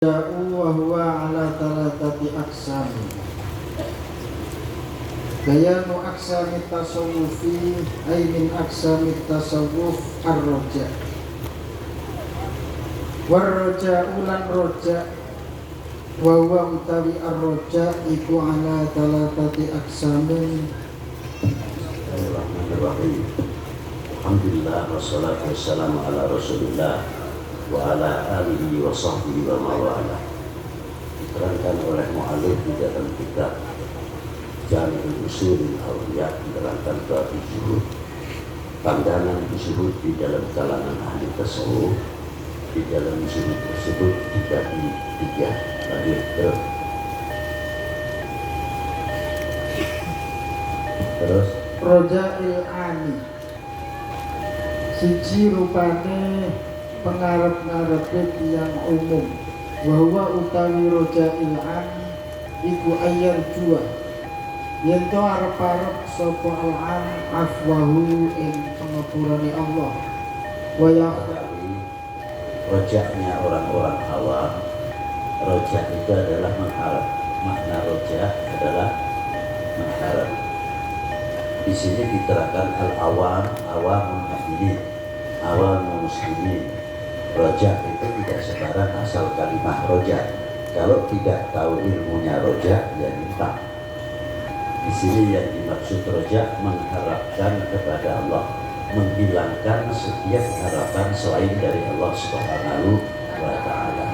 wa huwa ala thalathati aqsami. Bayanu aqsami tasawufi ay min aqsami tasawuf ar-roja. War-roja ulan roja wa huwa utawi ar-roja iku ala thalathati aqsamin. Bismillahirrahmanirrahim. Alhamdulillah wassalatu wassalamu ala Rasulillah wa ala alihi wa sahbihi wa mawala. Diterangkan oleh mu'alif di dalam kitab Jami'ul Ushul Awliya, diterangkan bab zuhud, pandangan zuhud di dalam kalangan ahli tasawuf. Di dalam zuhud tersebut dibagi tiga. Terus Rojail ani siji rupane pengarep-ngarepe tiyang umum, bahwa utawi rojail an iku ayar jua yen to arep-arep sapa al-an afwahu ing pengapurane Allah. Wa rojaknya orang-orang awam. Rojak itu adalah mengharap. Makna rojak adalah mengharap. Di sini diterangkan al-awam, awamun muslimin, awamun muslimin. Rojak itu tidak sembarang asal kalimah rojak. Kalau tidak tahu ilmunya rojak, ya minta. Di sini yang dimaksud rojak mengharapkan kepada Allah, menghilangkan setiap harapan selain dari Allah Subhanahu wa Ta'ala.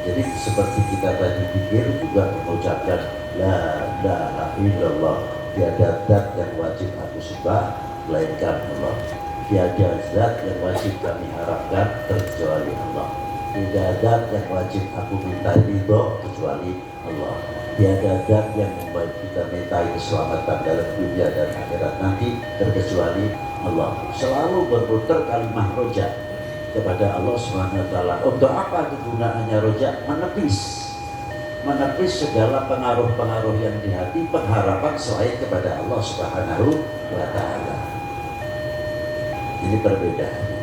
Jadi seperti kita tadi pikir juga mengucapkan la ilaha illallah, tiada zat yang wajib aku sembah melainkan Allah, tiada zat yang wajib kami harapkan terkecuali Allah, tiada zat yang wajib aku minta ridho kecuali Allah, tiada zat yang membuat kita minta keselamatan dalam dunia dan akhirat nanti terkecuali Allah. Selalu berputar kalimah rojak kepada Allah Subhanahu wa Ta'ala. Untuk apa kegunaannya rojak? Menepis segala pengaruh-pengaruh yang di hati, pengharapan selain kepada Allah Subhanahu wa Ta'ala. Ini perbedaannya.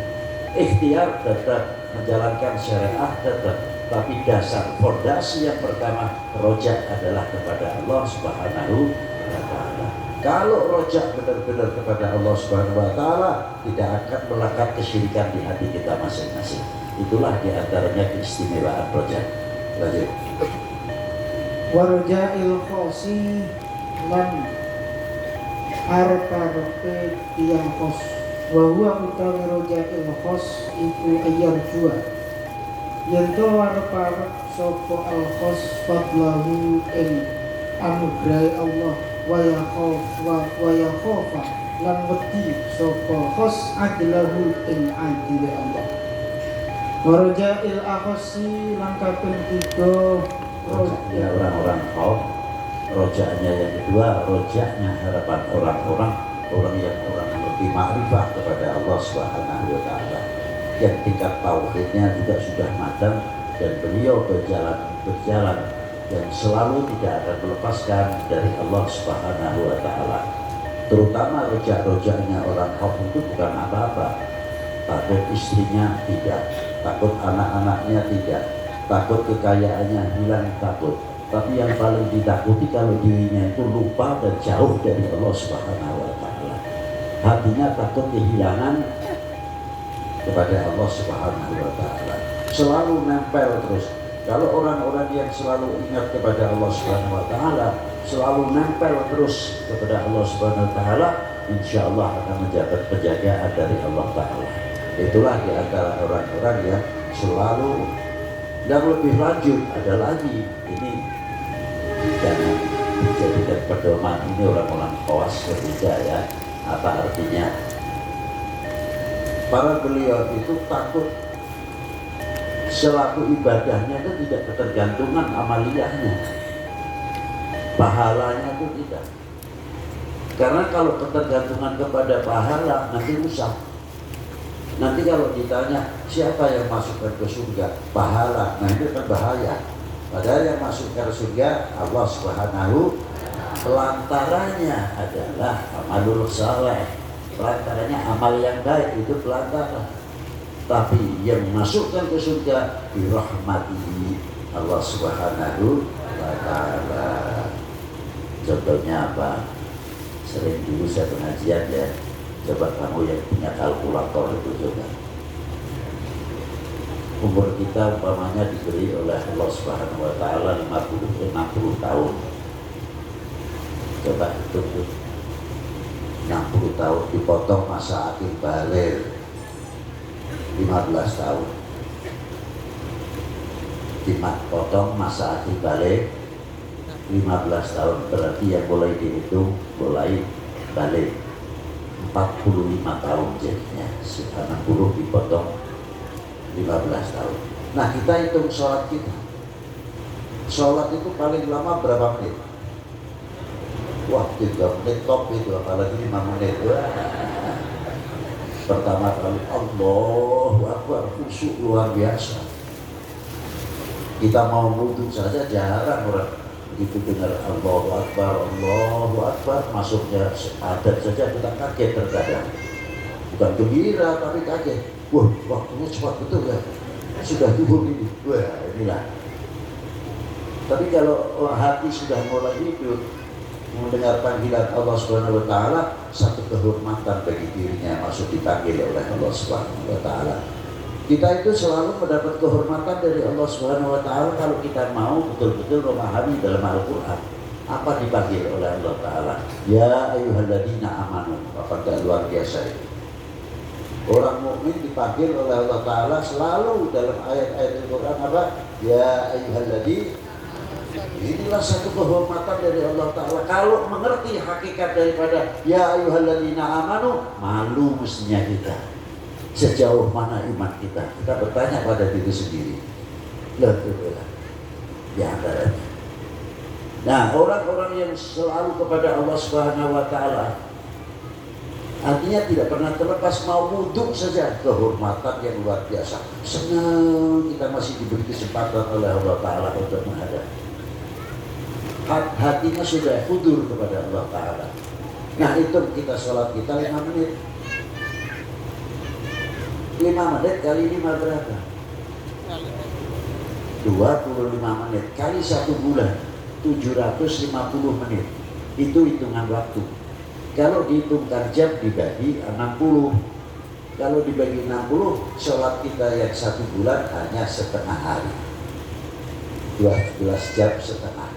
Ikhtiar tetap, menjalankan syariat tetap, tapi dasar fondasi yang pertama rojak adalah kepada Allah Subhanahu wa Ta'ala. Kalau rojak benar-benar kepada Allah Subhanahu wa Ta'ala, tidak akan melekat kesyirikan di hati kita masing-masing. Itulah diantaranya keistimewaan rojak. Lanjut. Warjail khosi lan arep-arepe tiyang khos, wa huwa utawi rojail khos iku ayar jua yen to arep-arep sapa al khos fadlahu ing anugrahe Allah, wa yakhofa lan wedi sapa khos adlahu ing adile Allah. Warjail akhasi lan kaping 3 rojaknya orang-orang kaum, rojaknya yang kedua, rojaknya harapan orang-orang yang lebih makrifah kepada Allah Subhanahu wa Ta'ala, yang tingkat tauhidnya juga sudah matang, dan beliau berjalan dan selalu tidak akan melepaskan dari Allah Subhanahu wa Ta'ala. Terutama rojak-rojaknya orang kaum itu bukan apa-apa. Takut istrinya tidak, takut anak-anaknya tidak, takut kekayaannya hilang, takut. Tapi yang paling ditakuti kalau dirinya itu lupa dan jauh dari Allah Subhanahu wa Ta'ala. Hatinya takut kehilangan kepada Allah Subhanahu wa Ta'ala. Selalu nempel terus. Kalau orang-orang yang selalu ingat kepada Allah Subhanahu wa Ta'ala, selalu nempel terus kepada Allah Subhanahu wa Ta'ala, insya Allah akan mendapat penjagaan dari Allah Ta'ala. Itulah di antara orang-orang yang selalu. Dan lebih lanjut ada lagi, ini jangan dijadikan pedoman, ini orang-orang kawas berbeda ya. Apa artinya? Para beliau itu takut selaku ibadahnya itu tidak ketergantungan amaliyahnya, pahalanya itu tidak. Karena kalau ketergantungan kepada pahala nanti rusak. Nanti kalau ditanya siapa yang masukkan ke surga, pahala, nah itu kan bahaya. Padahal yang masukkan surga Allah Subhanahu, pelantaranya adalah amalul saleh, pelantaranya amal yang baik, itu pelantara. Tapi yang masukkan ke surga birahmatihi, Allah Subhanahu wa Ta'ala. Contohnya apa? Sering dulu saya pengajian ya, coba kamu yang punya kalkulator itu coba. Umur kita umpamanya diberi oleh Allah Subhanahu wa Ta'ala 60 tahun. Coba hitung 60 tahun dipotong masa akhir balik 15 tahun. Dipotong masa akhir balik 15 tahun, berarti yang mulai dihitung mulai balik 45 tahun jadinya. 60 dipotong 15 tahun. Nah, kita hitung sholat kita. Sholat itu paling lama berapa menit? Wah, 3 menit top itu, apalagi 5 menit. Wah. Pertama kali Allahu Akbar, khusyuk luar biasa. Kita mau wudhu saja jarang orang begitu dengar Allahu Akbar, masuknya adat saja kita kaget terkadang. Bukan gembira tapi kaget. Wah, waktunya cepat betul ya. Sudah zuhur ini. Wah, inilah. Tapi kalau hati sudah mulai hidup, mendengar panggilan Allah Subhanahu wa Ta'ala, satu kehormatan bagi dirinya masuk dipanggil oleh Allah Subhanahu wa Ta'ala. Kita itu selalu mendapat kehormatan dari Allah Subhanahu wa Ta'ala kalau kita mau betul-betul memahami dalam Al-Quran apa dipanggil oleh Allah Ta'ala. Ya ayyuhalladzina amanu. Apakah luar biasa itu? Orang mukmin dipanggil oleh Allah Ta'ala selalu dalam ayat-ayat Al-Quran apa? Ya ayyuhalladzina. Inilah satu kehormatan dari Allah Ta'ala. Kalau mengerti hakikat daripada ya ayyuhalladzina amanu, malu mestinya kita. Sejauh mana iman kita? Kita bertanya pada diri sendiri. Di antaranya. Nah, orang-orang yang selalu kepada Allah Subhanahu wa Ta'ala, artinya tidak pernah terlepas, mau wudhu saja kehormatan yang luar biasa. Senang kita masih diberi kesempatan oleh Allah Ta'ala untuk menghadap. Hatinya sudah hudur kepada Allah Ta'ala. Nah, itu kita sholat kita 5 menit. 5 menit kali 5 berapa? 25 menit kali 1 bulan 750 menit. Itu hitungan waktu. Kalau dihitungkan jam dibagi 60. Kalau dibagi 60, sholat kita yang 1 bulan hanya setengah hari. 12 jam setengah.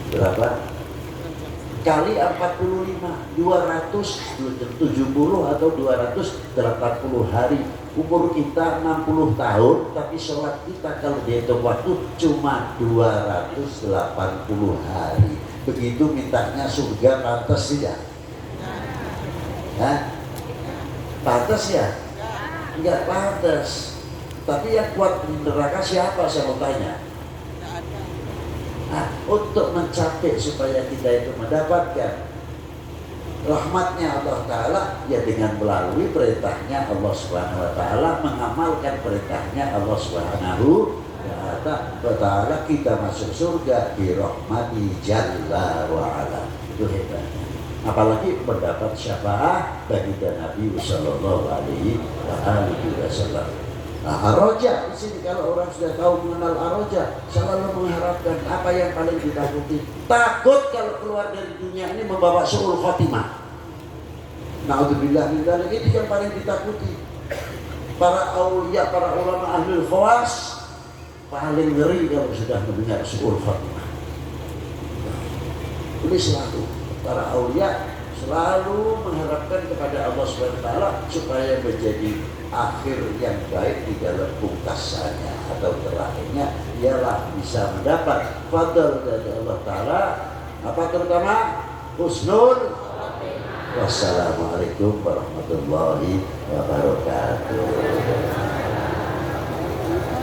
Berapa? Kali 45, 270 atau 280 hari. Umur kita 60 tahun, tapi sholat kita kalau dihitung waktu cuma 280 hari. Begitu mintanya surga, pantas tidak? Hah? Pantas ya? Enggak pantas. Tapi yang kuat di neraka siapa, saya mau tanya? Nah, untuk mencapai supaya kita itu mendapatkan rahmatnya Allah Ta'ala, ya dengan melalui perintahnya Allah Subhanahu wa Ta'ala, mengamalkan perintahnya Allah Subhanahu wa Ta'ala, kita masuk surga bi rahmati jalla wa ala. Itu hebatnya. Apalagi mendapat syafaat bagi Nabi sallallahu alaihi wasallam. Nah, Ar-Raja di sini, kalau orang sudah tahu mengenal Ar-Raja, selalu mengharapkan apa yang paling ditakuti. Takut kalau keluar dari dunia ini membawa su'ul khotimah. Na'udzubillah min dzalik, ini yang paling ditakuti. Para aulia, para ulama ahlul khawas paling ngeri kalau sudah mendengar su'ul khotimah. Ini selalu para aulia selalu mengharapkan kepada Allah SWT supaya menjadi akhir yang baik di dalam pungkasannya atau terakhirnya, ialah bisa mendapat fadl dari Allah Ta'ala. Apa terutama? Husnul. Wassalamualaikum warahmatullahi wabarakatuh.